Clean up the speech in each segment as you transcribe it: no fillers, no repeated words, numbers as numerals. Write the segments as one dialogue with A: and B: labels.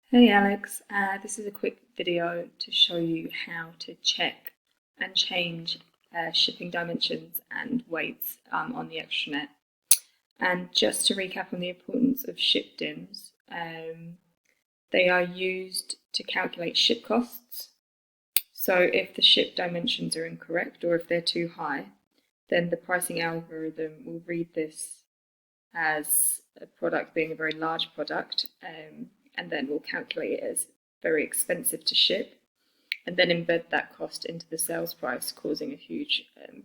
A: Hey Alex, this is a quick video to show you how to check and change shipping dimensions and weights on the extranet. And just to recap on the importance of ship dims, they are used to calculate ship costs. So if the ship dimensions are incorrect or if they're too high, then the pricing algorithm will read this as a product being a very large product, and then we'll calculate it as very expensive to ship, and then embed that cost into the sales price, causing a huge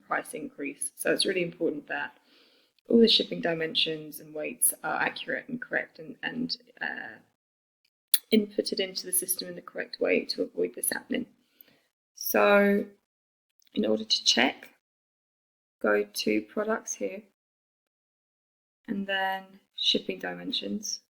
A: price increase. So it's really important that all the shipping dimensions and weights are accurate and correct and inputted into the system in the correct way to avoid this happening. So in order to check, go to products here and then shipping dimensions.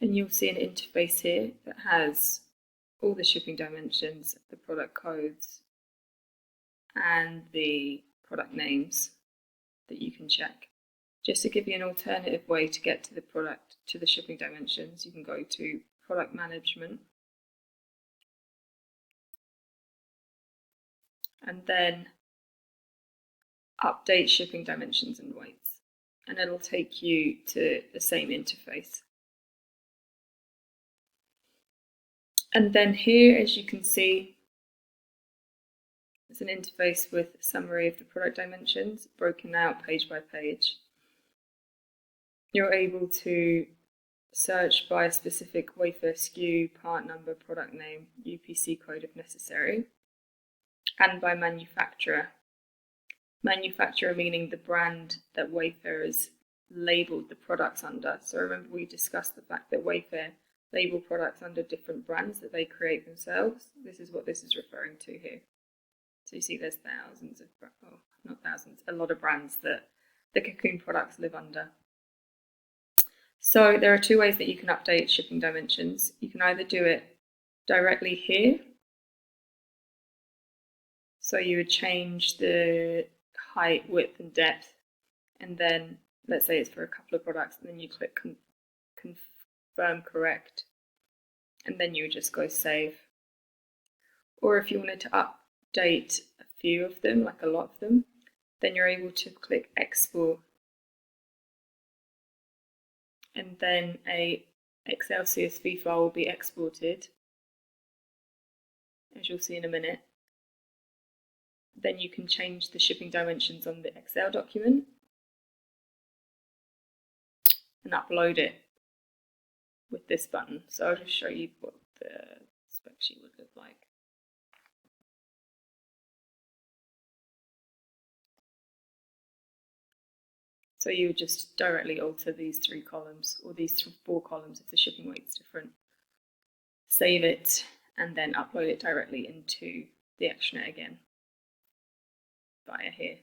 A: And you'll see an interface here that has all the shipping dimensions, the product codes, and the product names that you can check. Just to give you an alternative way to get to the product, to the shipping dimensions, you can go to product management and then update shipping dimensions and weights, and it'll take you to the same interface. And then here, as you can see, there's an interface with a summary of the product dimensions broken out page by page. You're able to search by a specific Wayfair SKU, part number, product name, UPC code if necessary, and by manufacturer. Manufacturer meaning the brand that Wayfair has labelled the products under. So remember we discussed the fact that Wayfair label products under different brands that they create themselves. This is what this is referring to here. So you see there's thousands of, oh, not thousands, a lot of brands that the Cocoon products live under. So there are two ways that you can update shipping dimensions. You can either do it directly here. So you would change the height, width, and depth, and then let's say it's for a couple of products, and then you click confirm correct, and then you would just go save. Or if you wanted to update a few of them, like a lot of them, then you're able to click export, and then a Excel CSV file will be exported, as you'll see in a minute. Then you can change the shipping dimensions on the Excel document and upload it with this button. So I'll just show you what the spec sheet would look like. So you would just directly alter these 3 columns, or these 4 columns if the shipping weight's different. Save it, and then upload it directly into the extranet again via here.